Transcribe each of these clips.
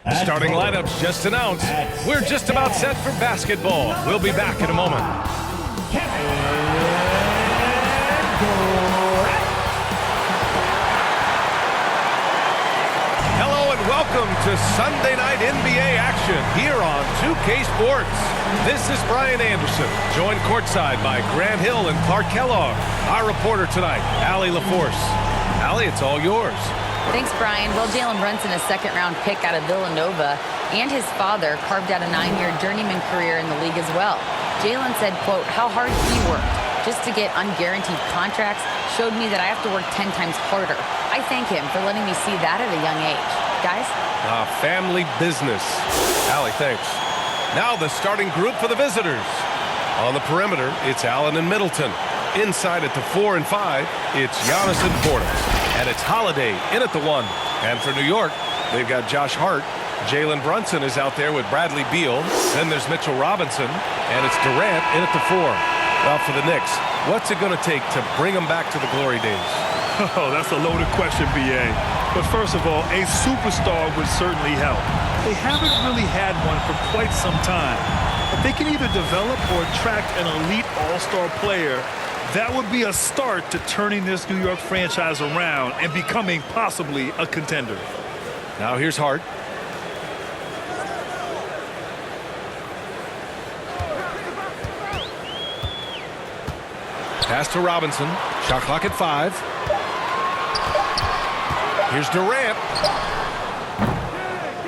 Starting lineups just announced. We're just about set for basketball. We'll be back in a moment. Hello and welcome to Sunday Night NBA action here on 2K Sports. This is Brian Anderson, joined courtside by Grant Hill and Clark Kellogg. Our reporter tonight, Allie LaForce. Allie, it's all yours. Thanks, Brian. Well, Jalen Brunson, a second-round pick out of Villanova, and his father carved out a 9-year journeyman career in the league as well. Jalen said, quote, how hard he worked just to get unguaranteed contracts showed me that I have to work 10 times harder. I thank him for letting me see that at a young age. Guys? Family business. Allie, thanks. Now the starting group for the visitors. On the perimeter, it's Allen and Middleton. Inside at the 4 and 5, it's Giannis and Portis. And it's Holiday in at the 1. And for New York, they've got Josh Hart. Jalen Brunson is out there with Bradley Beal. Then there's Mitchell Robinson. And it's Durant in at the 4. Well, for the Knicks, what's it going to take to bring them back to the glory days? Oh, that's a loaded question, B.A. But first of all, a superstar would certainly help. They haven't really had one for quite some time. If they can either develop or attract an elite all-star player, that would be a start to turning this New York franchise around and becoming possibly a contender. Now here's Hart. Pass to Robinson. Shot clock at 5. Here's Durant.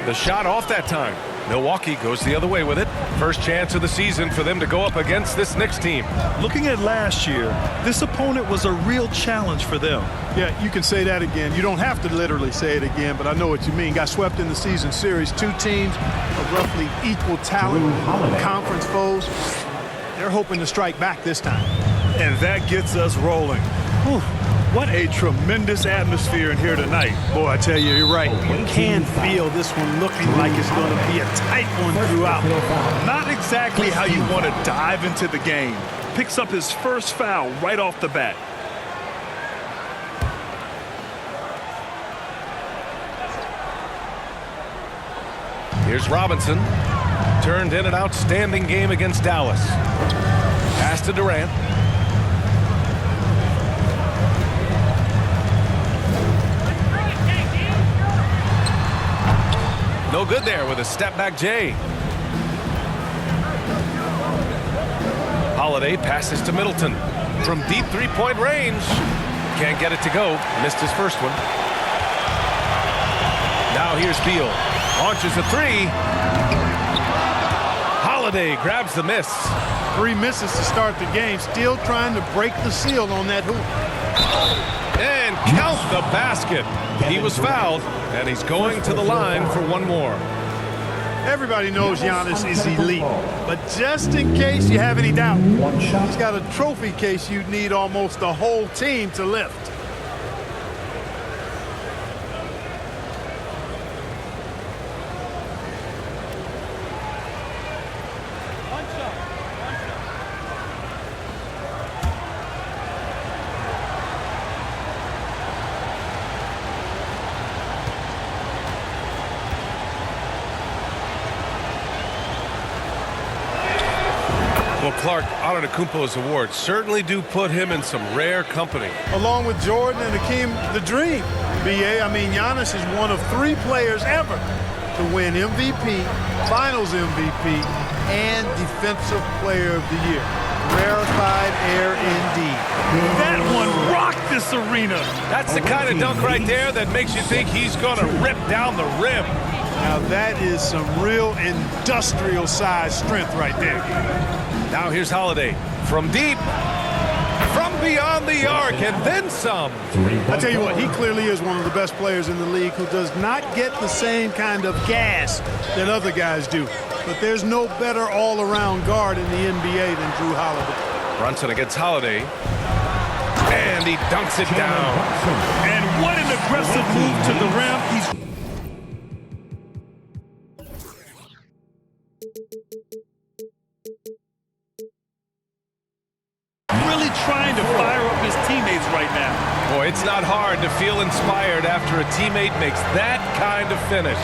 The shot off that time. Milwaukee goes the other way with it. First chance of the season for them to go up against this Knicks team. Looking at last year, this opponent was a real challenge for them. Yeah, you can say that again. You don't have to literally say it again, but I know what you mean. Got swept in the season series. Two teams of roughly equal talent, conference foes. They're hoping to strike back this time. And that gets us rolling. Whew. What a tremendous atmosphere in here tonight. Boy, I tell you, you're right. You can feel this one looking like it's going to be a tight one throughout. Not exactly how you want to dive into the game. Picks up his first foul right off the bat. Here's Robinson. Turned in an outstanding game against Dallas. Pass to Durant. No good there with a step-back J. Holiday passes to Middleton. From deep three-point range. Can't get it to go. Missed his first one. Now here's Beal. Launches a 3. Holiday grabs the miss. 3 misses to start the game. Still trying to break the seal on that hoop. And count the basket. He was fouled, and he's going to the line for one more. Everybody knows Giannis is elite, but just in case you have any doubt, he's got a trophy case you'd need almost the whole team to lift. Well, Clark, Antetokounmpo's awards certainly do put him in some rare company. Along with Jordan and Hakeem the Dream, B.A., I mean, Giannis is one of 3 players ever to win MVP, Finals MVP, and Defensive Player of the Year. Rarefied air indeed. That one rocked this arena. That's the kind of dunk right there that makes you think he's going to rip down the rim. Now that is some real industrial size strength right there. Now here's Holiday from deep, from beyond the arc, and then some. I tell you what, he clearly is one of the best players in the league who does not get the same kind of gas that other guys do. But there's no better all-around guard in the NBA than Drew Holiday. Brunson against Holiday. And he dunks it down. And what an aggressive move to the rim. He's really trying to fire up his teammates right now. Boy, it's not hard to feel inspired after a teammate makes that kind of finish.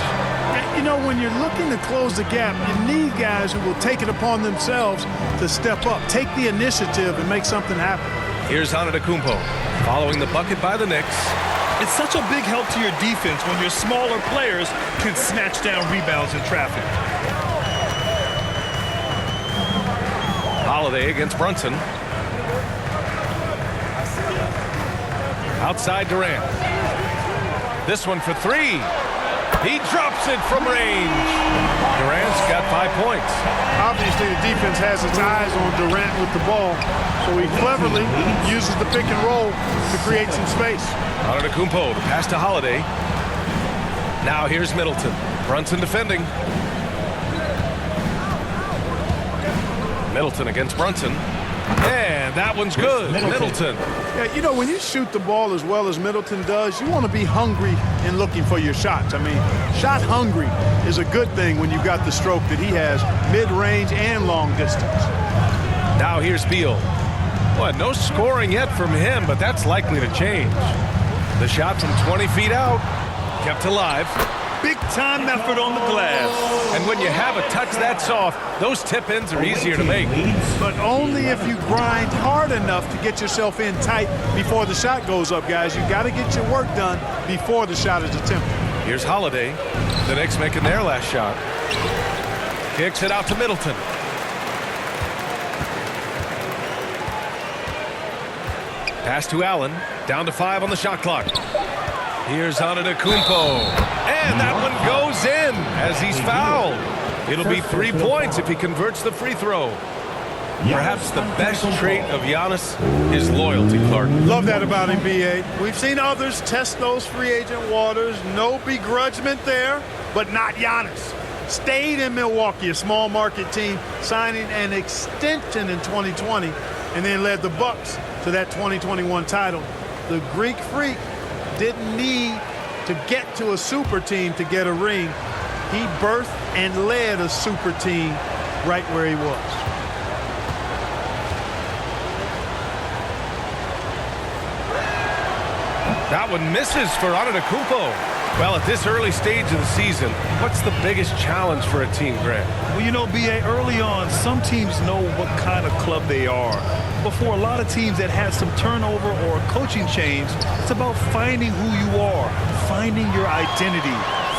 You know, when you're looking to close the gap, you need guys who will take it upon themselves to step up, take the initiative, and make something happen. Here's Antetokounmpo following the bucket by the Knicks. It's such a big help to your defense when your smaller players can snatch down rebounds in traffic. Holiday against Brunson. Outside Durant. This one for three. He drops it from range. Durant's got 5 points. Obviously, the defense has its eyes on Durant with the ball, so he cleverly uses the pick and roll to create some space. Antetokounmpo to pass to Holiday. Now here's Middleton. Brunson defending. Middleton against Brunson. And that one's good. Middleton. Yeah, you know, when you shoot the ball as well as Middleton does, you want to be hungry in looking for your shots. I mean, shot hungry is a good thing when you've got the stroke that he has, mid-range and long distance. Now here's Beal. Well, no scoring yet from him, but that's likely to change. The shot from 20 feet out, kept alive. Big-time effort on the glass. And when you have a touch that soft, those tip-ins are easier to make. But only if you grind hard enough to get yourself in tight before the shot goes up, guys. You got to get your work done before the shot is attempted. Here's Holiday. The Knicks making their last shot. Kicks it out to Middleton. Pass to Allen. Down to 5 on the shot clock. Here's Antetokounmpo. And that one goes in as he's fouled. It'll be 3 points if he converts the free throw. Perhaps the best trait of Giannis is loyalty, Clark. Love that about him, B.A. We've seen others test those free agent waters. No begrudgment there, but not Giannis. Stayed in Milwaukee, a small market team, signing an extension in 2020, and then led the Bucks to that 2021 title. The Greek Freak didn't need to get to a super team to get a ring. He birthed and led a super team right where he was. That one misses for Antetokounmpo. Well, at this early stage of the season, what's the biggest challenge for a team, Grant? Well, you know, B.A., early on, some teams know what kind of club they are. But for a lot of teams that had some turnover or a coaching change, it's about finding who you are, finding your identity,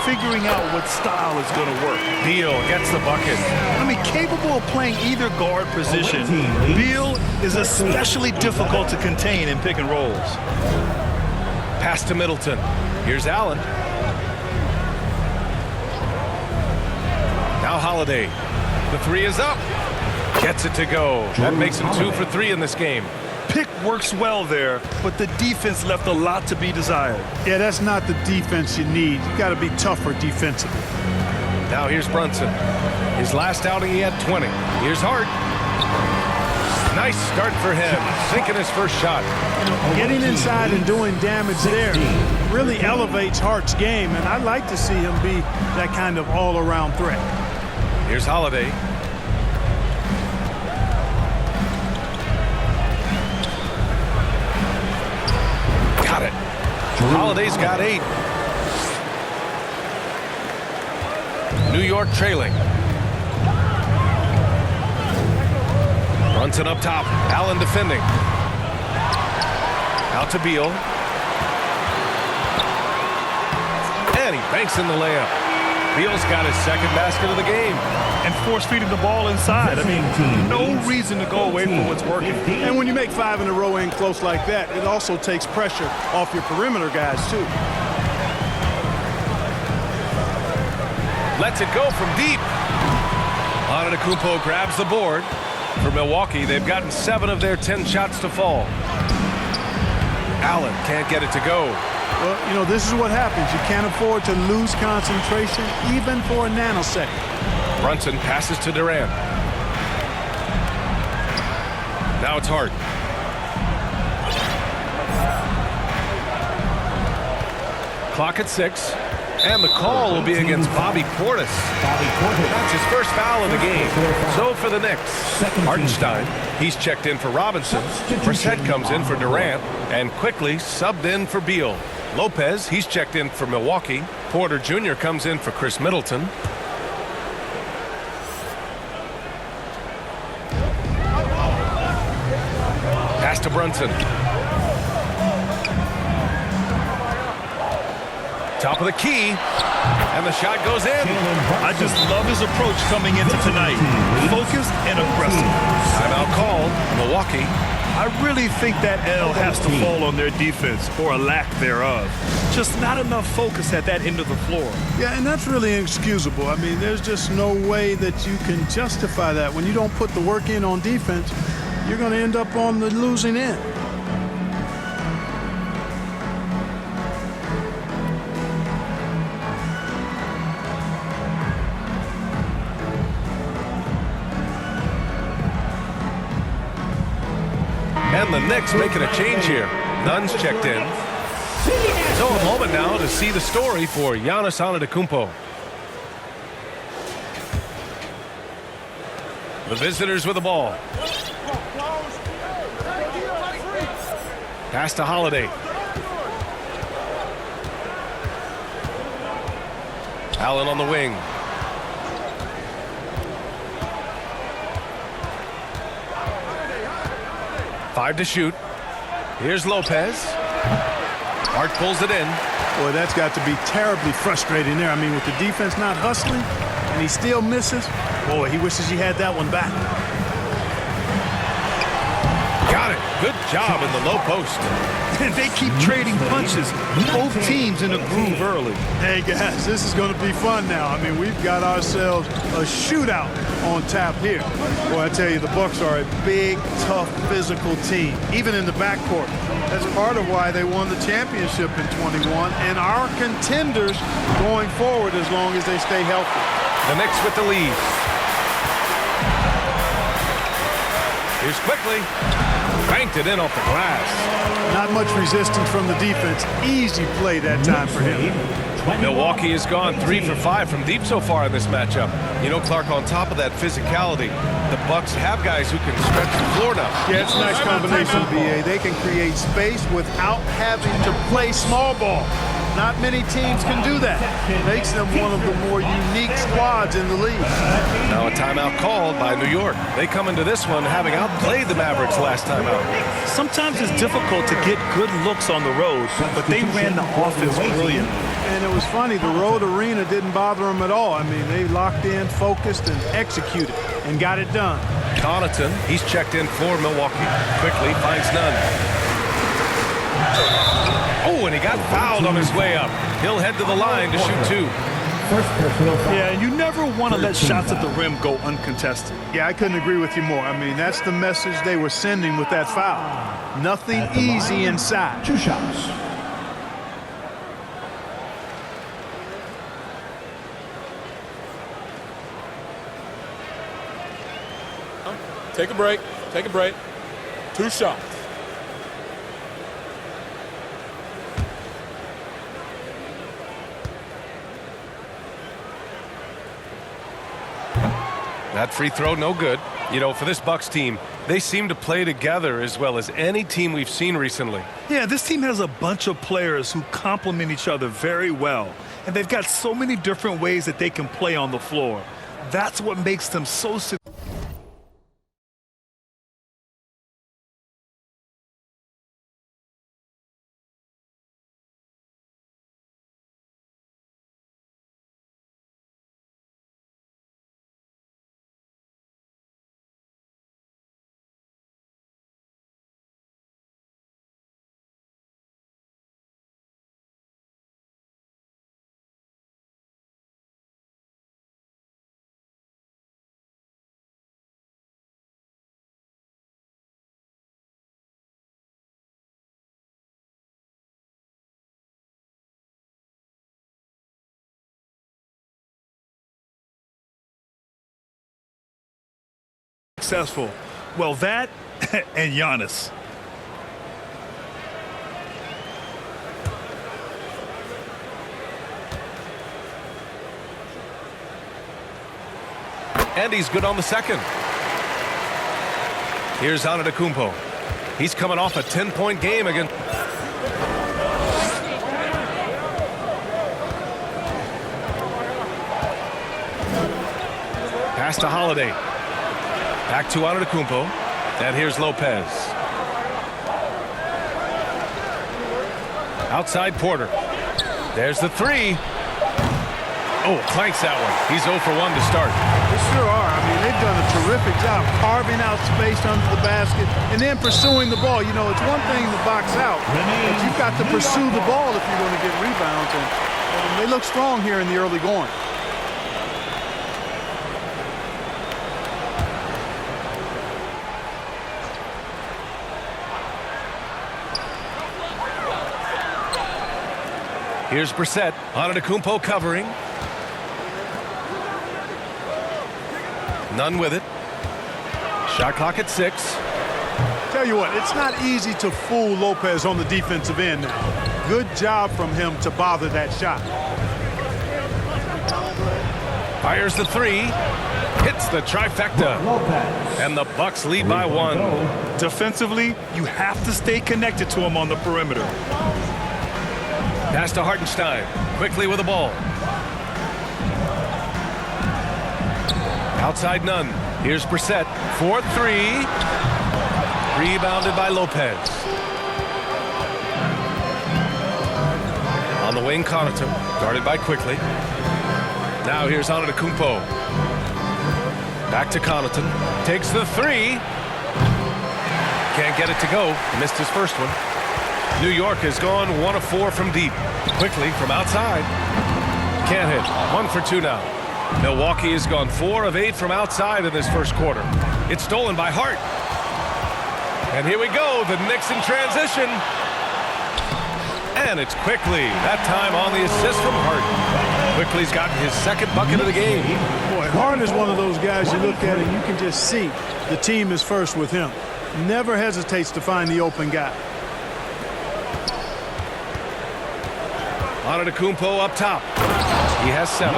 figuring out what style is going to work. Beal gets the bucket. I mean, capable of playing either guard position, Beal is especially difficult to contain in pick and rolls. Pass to Middleton. Here's Allen. Now Holiday. The three is up. Gets it to go. That makes him 2 for 3 in this game. Pick works well there, but the defense left a lot to be desired. Yeah, that's not the defense you need. You got to be tougher defensively. Now here's Brunson. His last outing, he had 20. Here's Hart. Nice start for him. Sinking his first shot. Getting inside and doing damage there really elevates Hart's game, and I'd like to see him be that kind of all-around threat. Here's Holiday. Got it. Holiday's got 8. New York trailing. Brunson up top. Allen defending. Out to Beal. And he banks in the layup. Beal's got his second basket of the game. And force-feeding the ball inside. I mean, no reason to go away from what's working. And when you make 5 in a row in close like that, it also takes pressure off your perimeter guys, too. Lets it go from deep. Antetokounmpo grabs the board. For Milwaukee, they've gotten 7 of their 10 shots to fall. Allen can't get it to go. Well, you know, this is what happens. You can't afford to lose concentration, even for a nanosecond. Brunson passes to Durant. Now it's Hart. Clock at 6. And the call will be against Bobby Portis. That's his first foul of the game. So for the Knicks, Hartenstein, he's checked in for Robinson. Brissett comes in for Durant and quickly subbed in for Beal. Lopez, he's checked in for Milwaukee. Porter Jr. comes in for Chris Middleton. Pass to Brunson. Top of the key. And the shot goes in. I just love his approach coming into tonight. Focused and aggressive. Timeout called. Milwaukee. I really think that L has to fall on their defense, or a lack thereof. Just not enough focus at that end of the floor. Yeah, and that's really inexcusable. I mean, there's just no way that you can justify that. When you don't put the work in on defense, you're going to end up on the losing end. And the Knicks making a change here. Nunn's checked in. So a moment now to see the story for Giannis Antetokounmpo. The visitors with the ball. Pass to Holiday. Allen on the wing. Five to shoot. Here's Lopez. Hart pulls it in. Boy, that's got to be terribly frustrating there. I mean, with the defense not hustling and he still misses, boy, he wishes he had that one back. Got it. Good job in the low post. And they keep trading punches. Both teams in a groove early. Hey, guys, this is going to be fun now. I mean, we've got ourselves a shootout on tap here. Boy, I tell you, the Bucks are a big, tough, physical team, even in the backcourt. That's part of why they won the championship in 21 and are contenders going forward as long as they stay healthy. The Knicks with the lead. Here's Quickly. Banked it in off the glass. Not much resistance from the defense. Easy play that time for him. Milwaukee has gone 3 for 5 from deep so far in this matchup. You know, Clark, on top of that physicality, the Bucks have guys who can stretch the floor now. Yeah, it's a nice combination, BA. They can create space without having to play small ball. Not many teams can do that. It makes them one of the more unique squads in the league. Now a timeout called by New York. They come into this one having outplayed the Mavericks last time out. Sometimes it's difficult to get good looks on the road, but they ran the offense brilliantly. And it was funny, the road arena didn't bother them at all. I mean, they locked in, focused, and executed, and got it done. Connaughton, he's checked in for Milwaukee. Quickly finds none. Oh, and he got fouled on his way up. He'll head to the line to shoot two. Yeah, and you never want to let shots at the rim go uncontested. Yeah, I couldn't agree with you more. I mean, that's the message they were sending with that foul. Nothing easy inside. 2 shots. Take a break. Take a break. 2 shots. That free throw, no good. You know, for this Bucks team, they seem to play together as well as any team we've seen recently. Yeah, this team has a bunch of players who complement each other very well. And they've got so many different ways that they can play on the floor. That's what makes them so successful. Well, that and Giannis. And he's good on the second. Here's Antetokounmpo. He's coming off a 10-point game again. Pass to Holiday. Back to Antetokounmpo. And here's Lopez. Outside Porter. There's the three. Oh, clanks that one. He's 0 for 1 to start. They sure are. I mean, they've done a terrific job carving out space under the basket and then pursuing the ball. You know, it's one thing to box out, but you've got to pursue the ball if you're going to get rebounds. And they look strong here in the early going. Here's Brissett. Antetokounmpo covering. None with it. Shot clock at 6. Tell you what, it's not easy to fool Lopez on the defensive end now. Good job from him to bother that shot. Fires the three. Hits the trifecta. And the Bucks lead by 1. Defensively, you have to stay connected to him on the perimeter. Pass to Hartenstein. Quickly with the ball. Outside Nunn. Here's Brissett. 4-3. Rebounded by Lopez. On the wing, Connaughton. Guarded by Quickly. Now here's Antetokounmpo. Back to Connaughton. Takes the three. Can't get it to go. Missed his first one. New York has gone 1 of 4 from deep. Quickly from outside. Can't hit. 1 for 2 now. Milwaukee has gone 4 of 8 from outside in this first quarter. It's stolen by Hart. And here we go. The Knicks in transition. And it's Quickly. That time on the assist from Hart. Quickly's gotten his second bucket of the game. Boy, Hart is one of those guys you look at and you can just see the team is first with him. Never hesitates to find the open guy. Antetokounmpo up top. He has 7.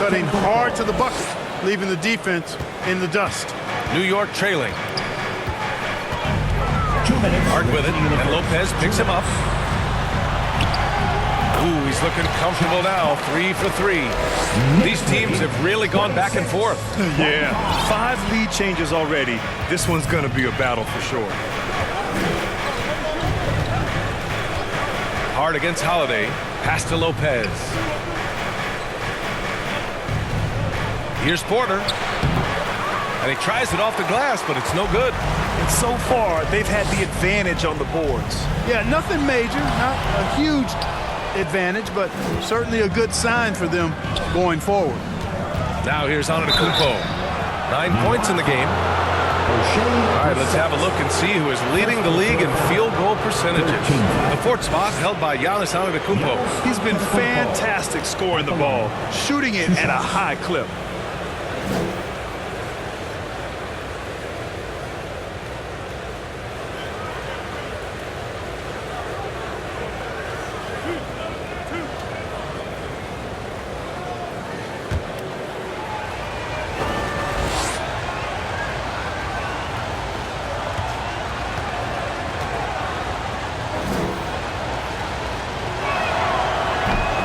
Cutting hard to the bucket, leaving the defense in the dust. New York trailing. Hart with it, and Lopez picks him up. Ooh, he's looking comfortable now. 3 for 3. These teams have really gone back and forth. Yeah, 5 lead changes already. This one's going to be a battle for sure. Hart against Holiday. Pass to Lopez. Here's Porter. And he tries it off the glass, but it's no good. And so far, they've had the advantage on the boards. Yeah, nothing major, not a huge advantage, but certainly a good sign for them going forward. Now here's Antetokounmpo. 9 points in the game. All right, let's have a look and see who is leading the league in field goal percentages. The 4th spot held by Giannis Antetokounmpo. He's been fantastic scoring the ball, shooting it at a high clip.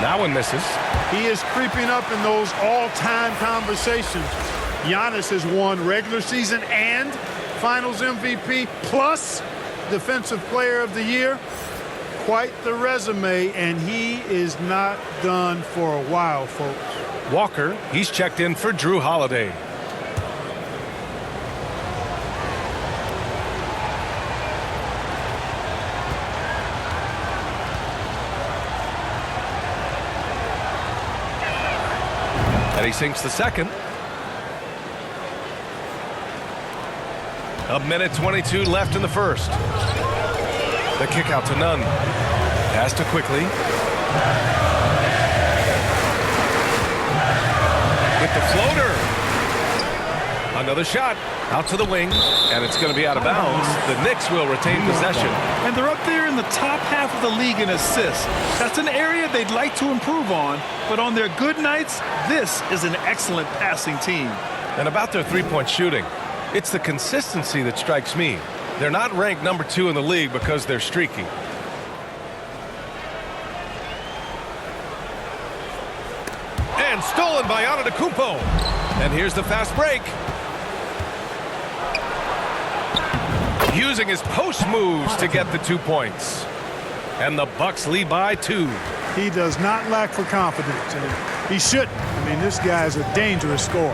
That one misses. He is creeping up in those all-time conversations. Giannis has won regular season and Finals MVP plus Defensive Player of the Year. Quite the resume, and he is not done for a while, folks. Walker, he's checked in for Drew Holiday. And he sinks the second. A minute 22 left in the first. The kick out to Nunn. Pass to Quickly. With the floater. Another shot out to the wing, and it's going to be out of bounds. The Knicks will retain possession. And they're up there in the top half of the league in assists. That's an area they'd like to improve on, but on their good nights, this is an excellent passing team. And about their three-point shooting, it's the consistency that strikes me. They're not ranked number 2 in the league because they're streaky. And stolen by Antetokounmpo. And here's the fast break. Using his post moves to get the 2 points. And the Bucks lead by 2. He does not lack for confidence, and he shouldn't. I mean, this guy is a dangerous scorer.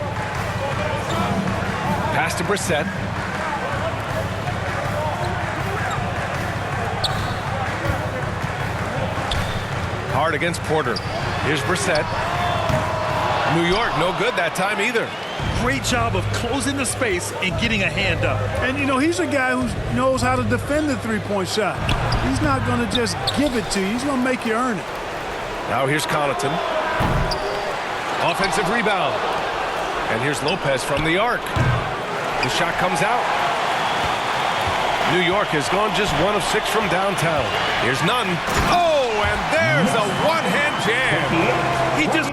Pass to Brissett. Hard against Porter. Here's Brissett. New York, no good that time either. Great job of closing the space and getting a hand up. And, you know, he's a guy who knows how to defend the three-point shot. He's not going to just give it to you. He's going to make you earn it. Now here's Connaughton. Offensive rebound. And here's Lopez from the arc. The shot comes out. New York has gone just 1 of 6 from downtown. Here's Nunn. Oh, and there's a one-hand jam. He just...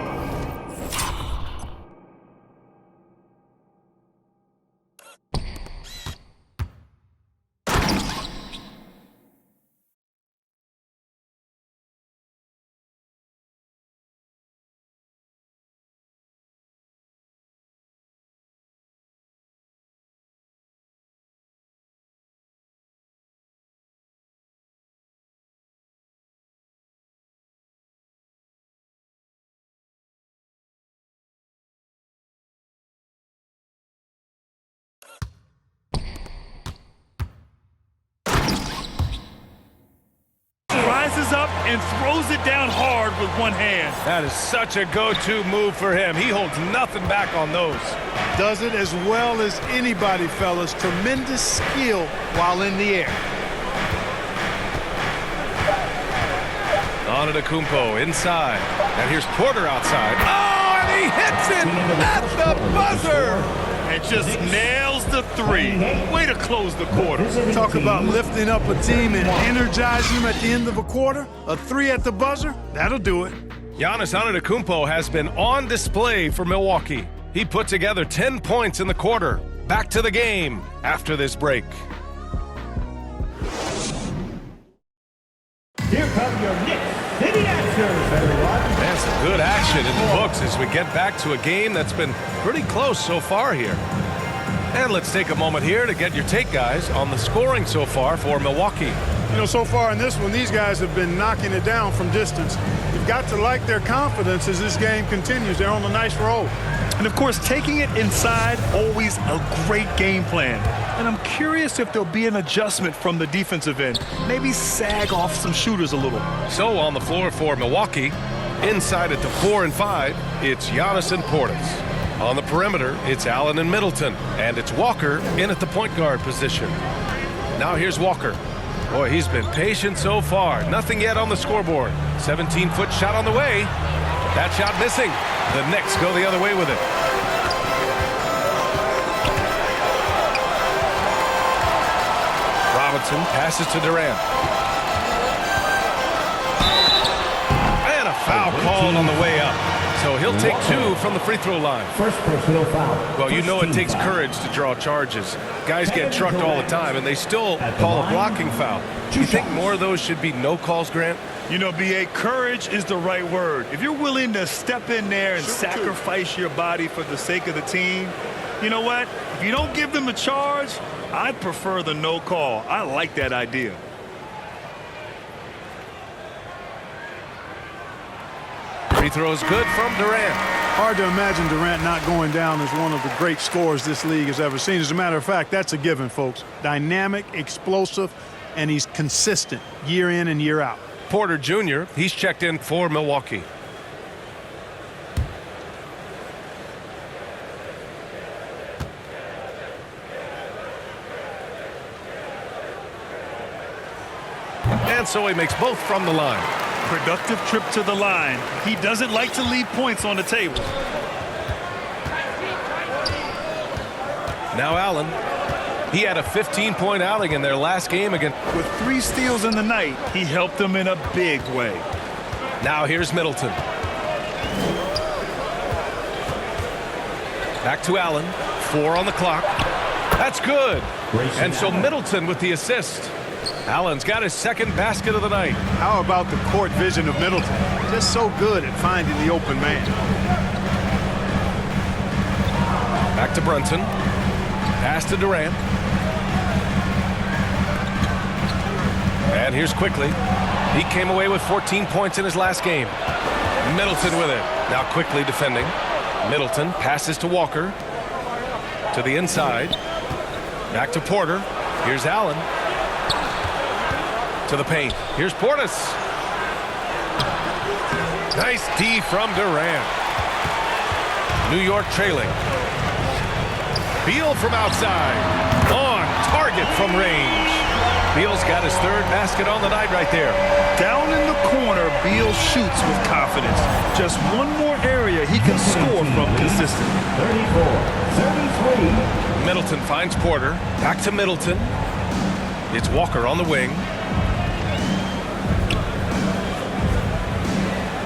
Rises up and throws it down hard with one hand. That is such a go-to move for him. He holds nothing back on those. Does it as well as anybody, fellas. Tremendous skill while in the air. Antetokounmpo inside. And here's Porter outside. Oh, and he hits it at the buzzer. And just nails the 3. Way to close the quarter. Talk about lifting up a team and energizing them at the end of a quarter. A 3 at the buzzer, that'll do it. Giannis Antetokounmpo has been on display for Milwaukee. He put together 10 points in the quarter. Back to the game after this break. Here come your Knicks City Answers, everyone. Man, some good action in the books as we get back to a game that's been pretty close so far here. And let's take a moment here to get your take, guys, on the scoring so far for Milwaukee. You know, so far in this one, these guys have been knocking it down from distance. You've got to like their confidence as this game continues. They're on a nice roll. And, of course, taking it inside, always a great game plan. And I'm curious if there'll be an adjustment from the defensive end. Maybe sag off some shooters a little. So on the floor for Milwaukee, inside at the 4 and 5, it's Giannis and Portis. On the perimeter, it's Allen and Middleton. And it's Walker in at the point guard position. Now here's Walker. Boy, he's been patient so far. Nothing yet on the scoreboard. 17-foot shot on the way. That shot missing. The Knicks go the other way with it. Robinson passes to Durant. And a foul called on the way up. So he'll take 2 from the free throw line. First personal foul. Well, you know it takes courage to draw charges. Guys get trucked all the time, and they still call a blocking foul. Do you think more of those should be no calls, Grant? You know, B.A., courage is the right word. If you're willing to step in there and sacrifice your body for the sake of the team, you know what? If you don't give them a charge, I'd prefer the no call. I like that idea. Free throws good from Durant. Hard to imagine Durant not going down as one of the great scorers this league has ever seen. As a matter of fact, that's a given, folks. Dynamic, explosive, and he's consistent year in and year out. Porter Jr., he's checked in for Milwaukee. And so he makes both from the line. Productive trip to the line. He doesn't like to leave points on the table. Now Allen. He had a 15-point outing in their last game against. With 3 steals in the night, he helped them in a big way. Now here's Middleton. Back to Allen. 4 on the clock. That's good. And so Middleton with the assist. Allen's got his second basket of the night. How about the court vision of Middleton? Just so good at finding the open man. Back to Brunson. Pass to Durant. And here's Quickly. He came away with 14 points in his last game. Middleton with it. Now Quickly defending. Middleton passes to Walker. To the inside. Back to Porter. Here's Allen. To the paint. Here's Portis. Nice D from Durant. New York trailing. Beal from outside. On target from range. Beal's got his third basket on the night right there. Down in the corner, Beal shoots with confidence. Just one more area he can score from consistently. 34-33. Middleton finds Porter. Back to Middleton. It's Walker on the wing.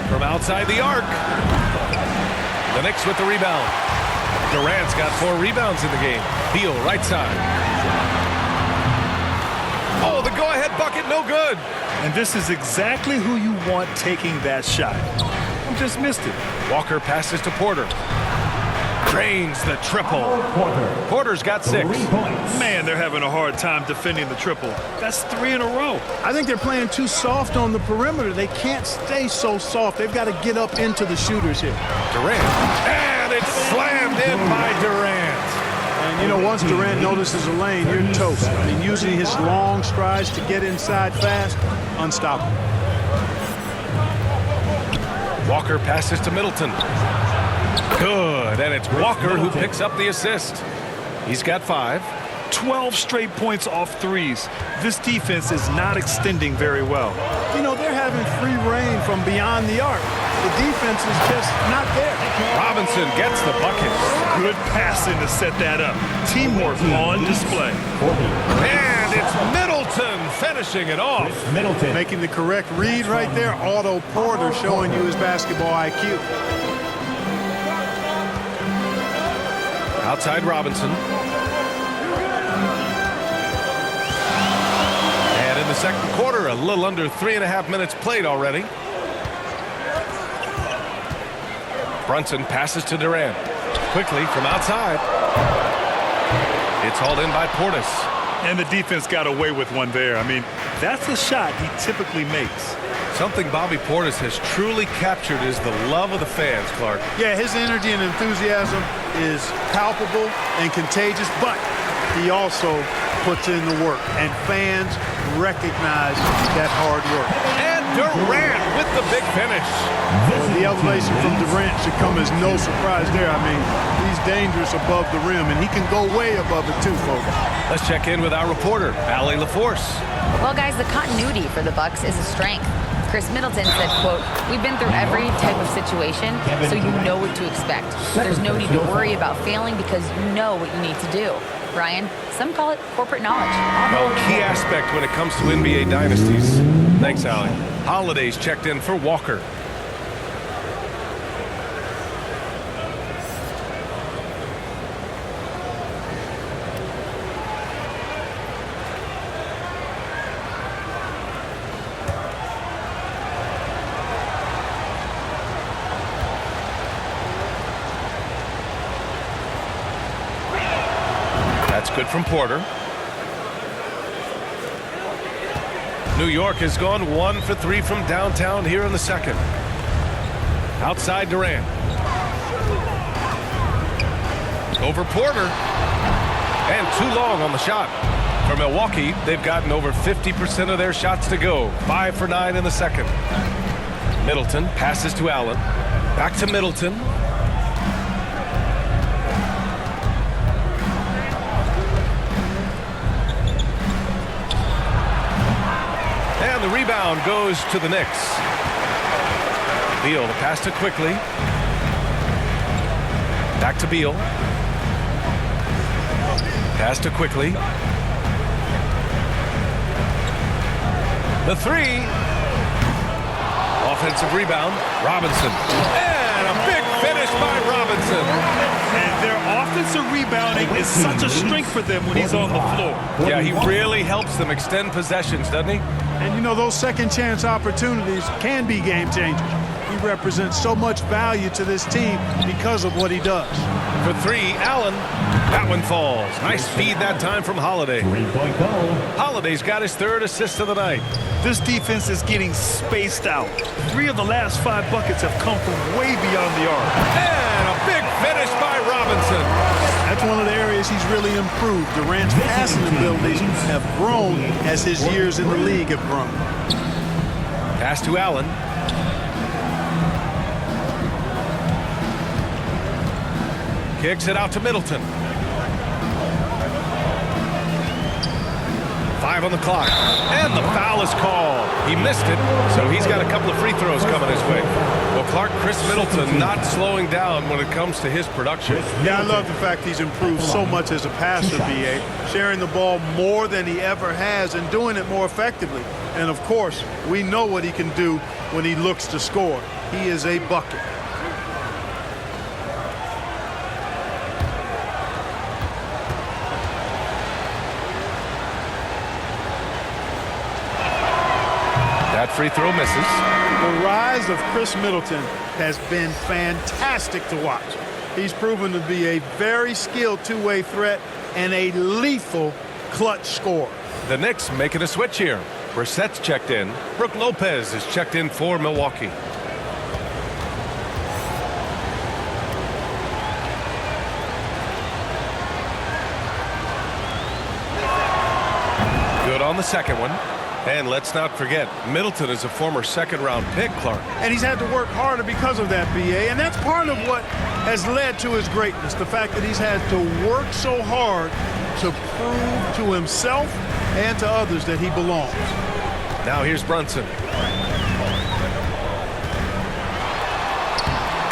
From outside the arc. The Knicks with the rebound. Durant's got 4 rebounds in the game. Beal right side. Oh, the go-ahead bucket, no good. And this is exactly who you want taking that shot. Just missed it. Walker passes to Porter. Drains the triple. Porter's got 6. 3 points. Man, they're having a hard time defending the triple. That's 3 in a row. I think they're playing too soft on the perimeter. They can't stay so soft. They've got to get up into the shooters here. Durant. And it's slammed in by Durant. And, you know, once Durant notices a lane, you're toast. I mean, using his long strides to get inside fast, unstoppable. Walker passes to Middleton. Good, and it's Walker who picks up the assist. He's got 5. 12 straight points off threes. This defense is not extending very well. You know, they're having free reign from beyond the arc. The defense is just not there. Robinson gets the bucket. Good passing to set that up. Teamwork on display. 40. And it's Middleton finishing it off. Middleton. Making the correct read right there. Otto Porter showing you his basketball IQ. Outside Robinson. And in the second quarter, a little under 3.5 minutes played already. Brunson passes to Durant. Quickly from outside. It's hauled in by Portis. And the defense got away with one there. I mean, that's a shot he typically makes. Something Bobby Portis has truly captured is the love of the fans, Clark. Yeah, his energy and enthusiasm is palpable and contagious, but he also puts in the work, and fans recognize that hard work. And Durant with the big finish. The elevation from Durant should come as no surprise there. I mean, he's dangerous above the rim, and he can go way above it too, folks. Let's check in with our reporter, Allie LaForce. Well, guys, the continuity for the Bucks is a strength. Chris Middleton said, quote, "We've been through every type of situation, so you know what to expect. There's no need to worry about failing because you know what you need to do." Brian, some call it corporate knowledge. Well, key aspect when it comes to NBA dynasties. Thanks, Allie. Holidays checked in for Walker. That's good from Porter. New York has gone 1 for 3 from downtown here in the second. Outside Durant. Over Porter. And too long on the shot. For Milwaukee, they've gotten over 50% of their shots to go. 5 for 9 in the second. Middleton passes to Allen. Back to Middleton. And the rebound goes to the Knicks. Beal, the pass to Quickly. Back to Beal. Pass to Quickly. The 3. Offensive rebound. Robinson. And a big finish by Robinson. And their offensive rebounding is such a strength for them when he's on the floor. Yeah, he really helps them extend possessions, doesn't he? And, you know, those second chance opportunities can be game changers. He represents so much value to this team because of what he does. For three, Allen. That one falls. Nice feed that time from Holiday. 3-point goal. Holiday's got his third assist of the night. This defense is getting spaced out. 3 of the last 5 buckets have come from way beyond the arc. And a big finish by Robinson. That's one of the areas he's really improved. Durant's passing abilities have grown as his years in the league have grown. Pass to Allen. Kicks it out to Middleton. 5 on the clock. And the foul is called. He missed it, so he's got a couple of free throws coming his way. Well, Clark, Chris Middleton not slowing down when it comes to his production. Yeah, I love the fact he's improved so much as a passer, B.A. Sharing the ball more than he ever has and doing it more effectively. And, of course, we know what he can do when he looks to score. He is a bucket. That free throw misses. The rise of Chris Middleton has been fantastic to watch. He's proven to be a very skilled two-way threat and a lethal clutch scorer. The Knicks making a switch here. Brissett's checked in. Brook Lopez is checked in for Milwaukee. Good on the second one. And let's not forget, Middleton is a former second-round pick, Clark. And he's had to work harder because of that, B.A. And that's part of what has led to his greatness, the fact that he's had to work so hard to prove to himself and to others that he belongs. Now here's Brunson.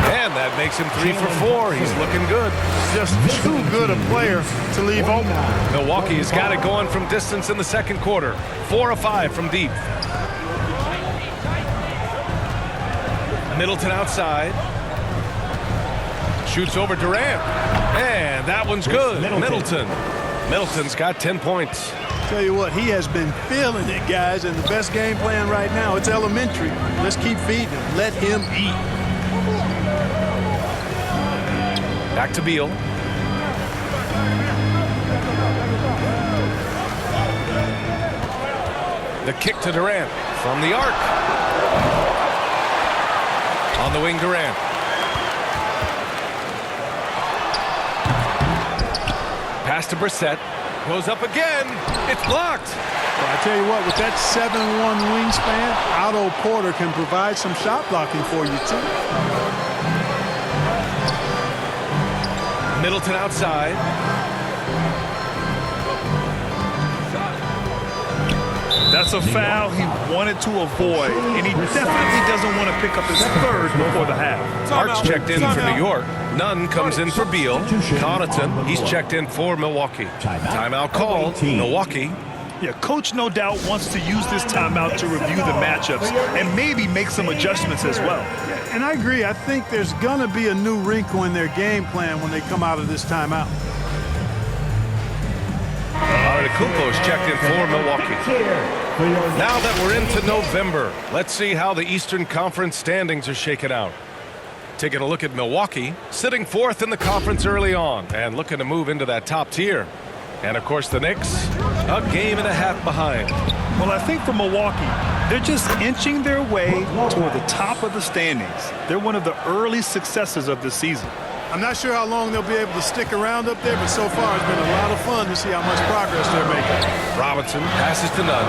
And that makes him 3 for 4. He's looking good. Just too good a player to leave open. Milwaukee has got it going from distance in the second quarter. 4 of 5 from deep. Middleton outside. Shoots over Durant. And that one's good. Middleton's got 10 points. Tell you what, he has been feeling it, guys, and the best game plan right now, it's elementary. Let's keep feeding him. Let him eat. Back to Beal. The kick to Durant from the arc. On the wing, Durant. Pass to Brissett. Goes up again. It's blocked. Well, I tell you what, with that 7'1" wingspan, Otto Porter can provide some shot blocking for you, too. Middleton outside. That's a foul he wanted to avoid, and he definitely doesn't want to pick up his third before the half. Hart's checked in for New York. Nunn comes in for Beal. Connaughton, he's checked in for Milwaukee. Timeout called. Milwaukee. Yeah, coach no doubt wants to use this timeout to review the matchups and maybe make some adjustments as well. And I agree. I think there's going to be a new wrinkle in their game plan when they come out of this timeout. Antetokounmpo's checked in for Milwaukee. Now that we're into November, let's see how the Eastern Conference standings are shaken out. Taking a look at Milwaukee, sitting 4th in the conference early on and looking to move into that top tier. And, of course, the Knicks, a game and a half behind. Well, I think for Milwaukee, they're just inching their way toward the top of the standings. They're one of the early successes of the season. I'm not sure how long they'll be able to stick around up there, but so far it's been a lot of fun to see how much progress they're making. Robinson passes to Nunn.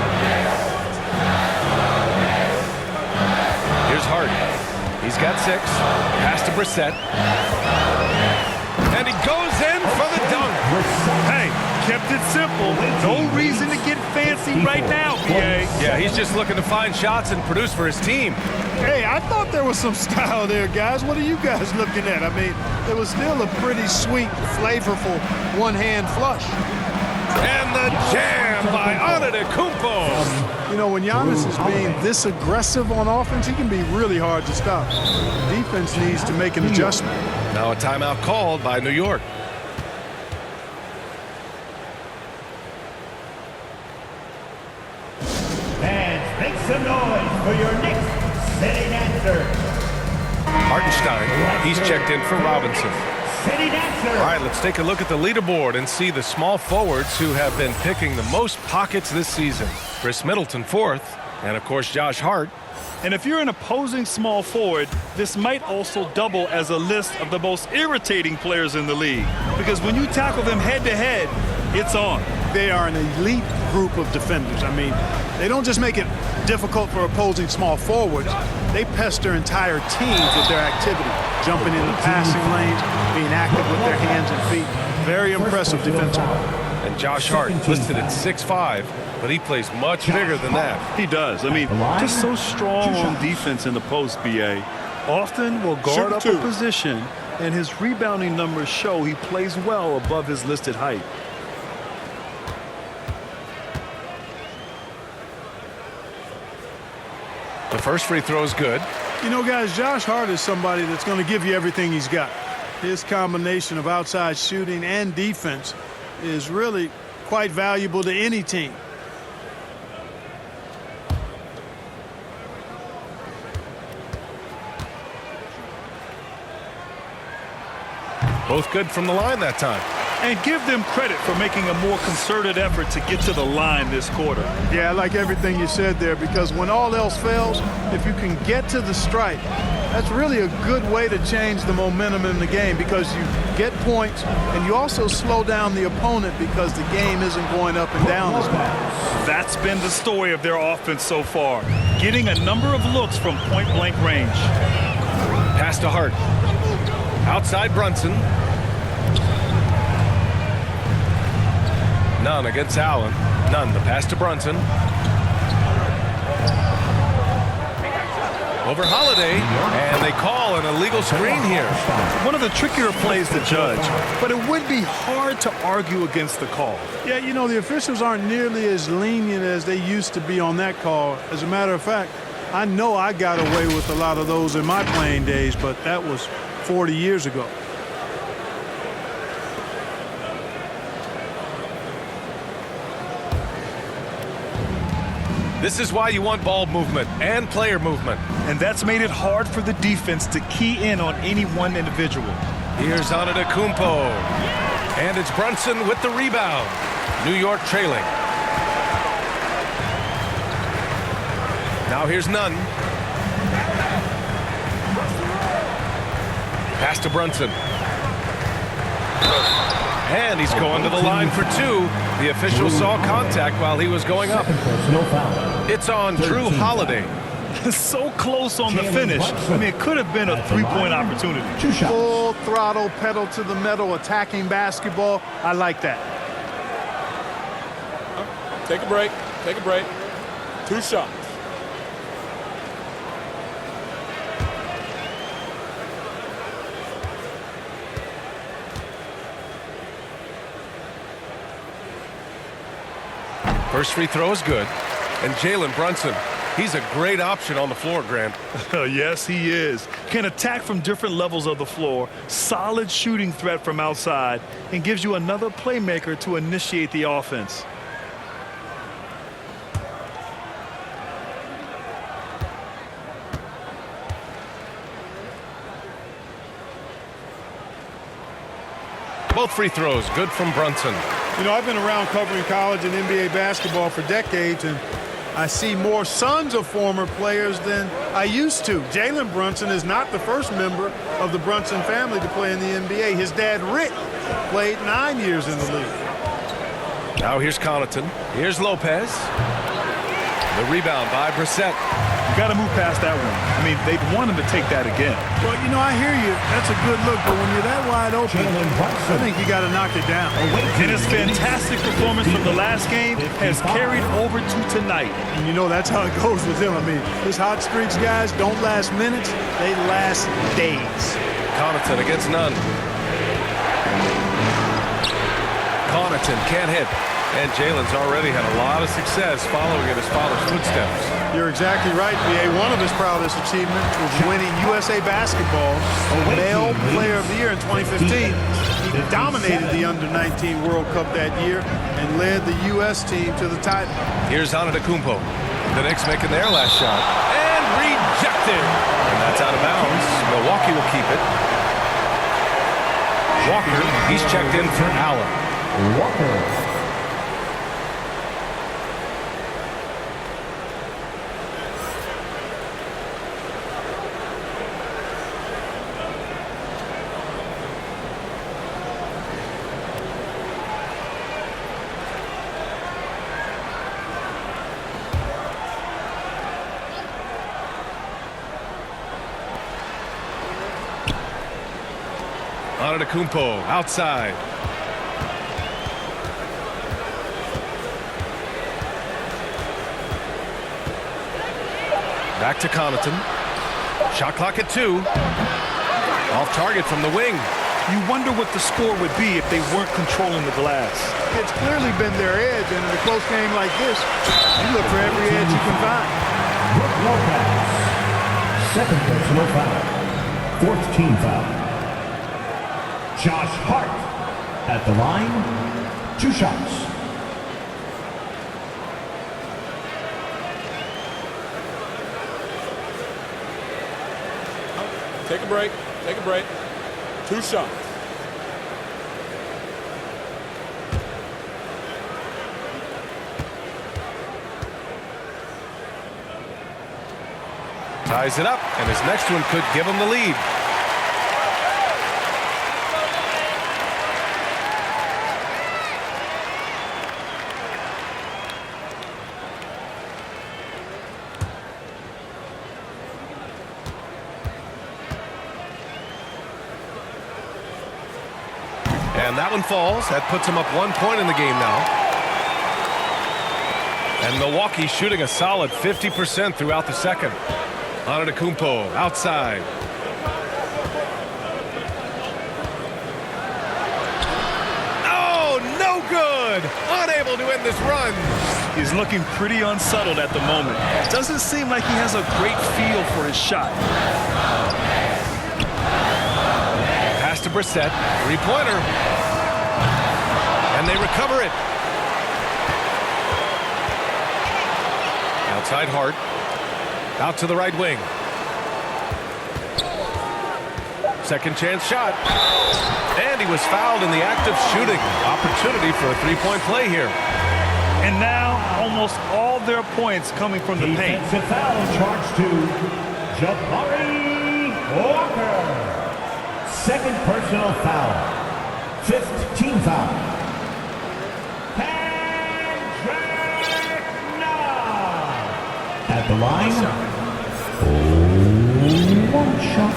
Here's Hart. He's got 6. Pass to Brissett. And he goes in for the dunk. Hey, kept it simple. No reason to get fancy right now, B.A. Yeah, he's just looking to find shots and produce for his team. Hey, I thought there was some style there, guys. What are you guys looking at? I mean, it was still a pretty sweet, flavorful one-hand flush. And the jam by Antetokounmpo. You know, when Giannis is being this aggressive on offense, he can be really hard to stop. The defense needs to make an adjustment. Now a timeout called by New York. Fans, make some noise for your Knicks sitting answer. Hartenstein, he's checked in for Robinson. City Dancer. All right, let's take a look at the leaderboard and see the small forwards who have been picking the most pockets this season. Chris Middleton fourth, and of course Josh Hart. And if you're an opposing small forward, this might also double as a list of the most irritating players in the league. Because when you tackle them head-to-head, it's on. They are an elite group of defenders. I mean, they don't just make it difficult for opposing small forwards. They pester entire teams with their activity, jumping in the passing lanes, being active with their hands and feet. Very impressive defensively. And Josh Hart listed at 6'5", but he plays much bigger than that. He does. I mean, just so strong on defense in the post, B.A. Often will guard up a position, and his rebounding numbers show he plays well above his listed height. The first free throw is good. You know, guys, Josh Hart is somebody that's going to give you everything he's got. His combination of outside shooting and defense is really quite valuable to any team. Both good from the line that time. And give them credit for making a more concerted effort to get to the line this quarter. Yeah, I like everything you said there, because when all else fails, if you can get to the stripe, that's really a good way to change the momentum in the game, because you get points and you also slow down the opponent because the game isn't going up and down as much. That's been the story of their offense so far, getting a number of looks from point-blank range. Pass to Hart. Outside Brunson. None against Allen. None. The pass to Brunson. Over Holiday, and they call an illegal screen here. One of the trickier plays to judge, but it would be hard to argue against the call. Yeah, you know, the officials aren't nearly as lenient as they used to be on that call. As a matter of fact, I know I got away with a lot of those in my playing days, but that was 40 years ago. This is why you want ball movement and player movement. And that's made it hard for the defense to key in on any one individual. Here's Antetokounmpo. And it's Brunson with the rebound. New York trailing. Now here's Nunn. Pass to Brunson. And he's going to the line for two. The official saw contact while he was going up. It's on Drew Holiday. So close on the finish. I mean, it could have been a three-point opportunity. Full throttle, pedal to the metal, attacking basketball. I like that. Take a break. Take a break. 2 shots. First free throw is good. And Jalen Brunson, he's a great option on the floor, Grant. Yes, he is. Can attack from different levels of the floor, solid shooting threat from outside, and gives you another playmaker to initiate the offense. Both free throws good from Brunson. You know, I've been around covering college and NBA basketball for decades, and I see more sons of former players than I used to. Jalen Brunson is not the first member of the Brunson family to play in the NBA. His dad, Rick, played 9 years in the league. Now here's Connaughton. Here's Lopez. The rebound by Brissett. You got to move past that one. I mean, they'd want him to take that again. Well, you know, I hear you. That's a good look, but when you're that wide open, I think you got to knock it down. And his fantastic performance from the last game has carried over to tonight. And you know, that's how it goes with him. I mean, his hot streaks, guys, don't last minutes. They last days. Connaughton against Nunn. Connaughton can't hit. And Jalen's already had a lot of success following in his father's footsteps. You're exactly right, B.A. One of his proudest achievements was winning USA Basketball Male Player of the Year in 2015. He dominated the Under-19 World Cup that year and led the U.S. team to the title. Here's Antetokounmpo. The Knicks making their last shot. And rejected. And That's out of bounds. Milwaukee will keep it. Walker, he's checked in for Allen. Walker. Antetokounmpo outside. Back to Connaughton. Shot clock at 2. Off target from the wing. You wonder what the score would be if they weren't controlling the glass. It's clearly been their edge, and in a close game like this, you look for every edge you can find. Second personal foul. Fourth team foul. Josh Hart at the line. 2 shots. Take a break. Take a break. 2 shots. Ties it up, and his next one could give him the lead. And that one falls. That puts him up 1 point in the game now. And Milwaukee shooting a solid 50% throughout the second. Antetokounmpo outside. Oh, no good! Unable to end this run. He's looking pretty unsettled at the moment. Doesn't seem like he has a great feel for his shot. Pass to Brissett. 3-pointer. And they recover it. Outside Hart. Out to the right wing. Second chance shot. And he was fouled in the act of shooting. Opportunity for a 3-point play here. And now almost all their points coming from the paint. Defensive foul charged to Jabari Walker. Second personal foul. 5th team foul. At the line. 1 shot.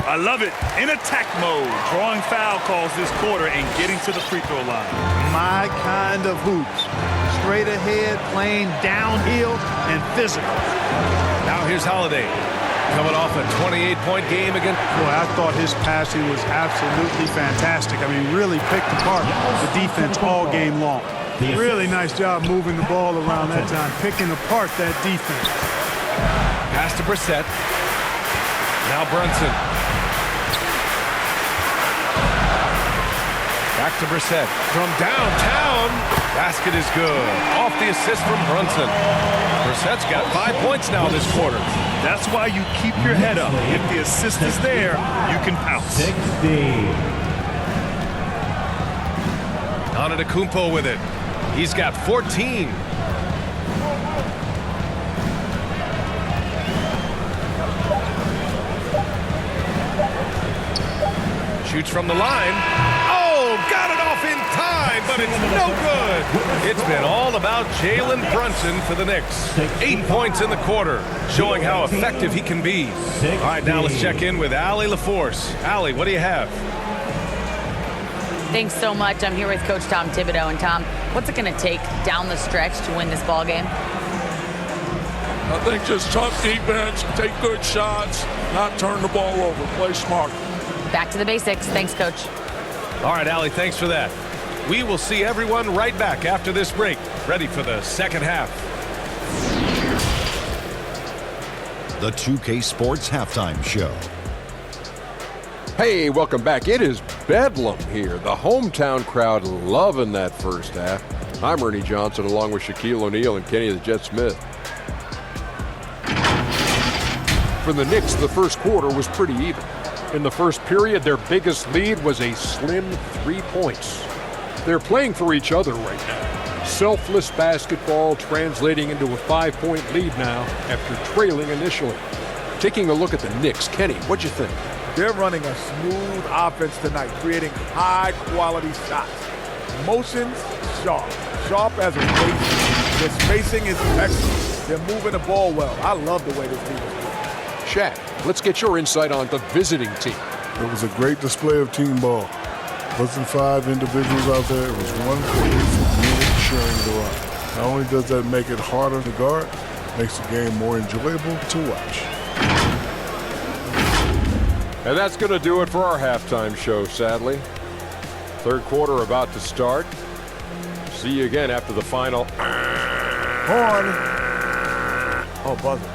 I love it. In attack mode. Drawing foul calls this quarter and getting to the free throw line. My kind of hoops. Straight ahead, playing downhill, and physical. Now here's Holiday. Coming off a 28-point game again. Boy, I thought his passing was absolutely fantastic. I mean, really picked apart the defense all game long. Really nice job moving the ball around that time, picking apart that defense. Pass to Brissett. Now Brunson. Back to Brissett. From downtown. Basket is good. Off the assist from Brunson. Brissett's got 5 points now this quarter. That's why you keep your head up. If the assist is there, you can pounce. 60. Antetokounmpo with it. He's got 14. Shoots from the line. Oh, got it off in time, but it's no good. It's been all about Jalen Brunson for the Knicks. 8 points in the quarter, showing how effective he can be. All right, now let's check in with Allie LaForce. Allie, what do you have? Thanks so much. I'm here with Coach Tom Thibodeau. And Tom, what's it going to take down the stretch to win this ball game? I think just tough defense, take good shots, not turn the ball over, play smart. Back to the basics. Thanks, Coach. All right, Allie, thanks for that. We will see everyone right back after this break, ready for the second half. The 2K Sports Halftime Show. Hey, welcome back. It is bedlam here. The hometown crowd loving that first half. I'm Ernie Johnson along with Shaquille O'Neal and Kenny the Jet Smith. For the Knicks, the first quarter was pretty even. In the first period, their biggest lead was a slim 3 points. They're playing for each other right now. Selfless basketball translating into a 5-point lead now after trailing initially. Taking a look at the Knicks, Kenny, what'd you think? They're running a smooth offense tonight, creating high-quality shots. Motions, sharp. Sharp as a razor. Their spacing is excellent. They're moving the ball well. I love the way this team is playing. Shaq, let's get your insight on the visiting team. It was a great display of team ball. It wasn't 5 individuals out there. It was one cohesive unit sharing the rock. Not only does that make it harder to guard, it makes the game more enjoyable to watch. And that's going to do it for our halftime show, sadly. Third quarter about to start. See you again after the final. Horn. Oh, buzzer.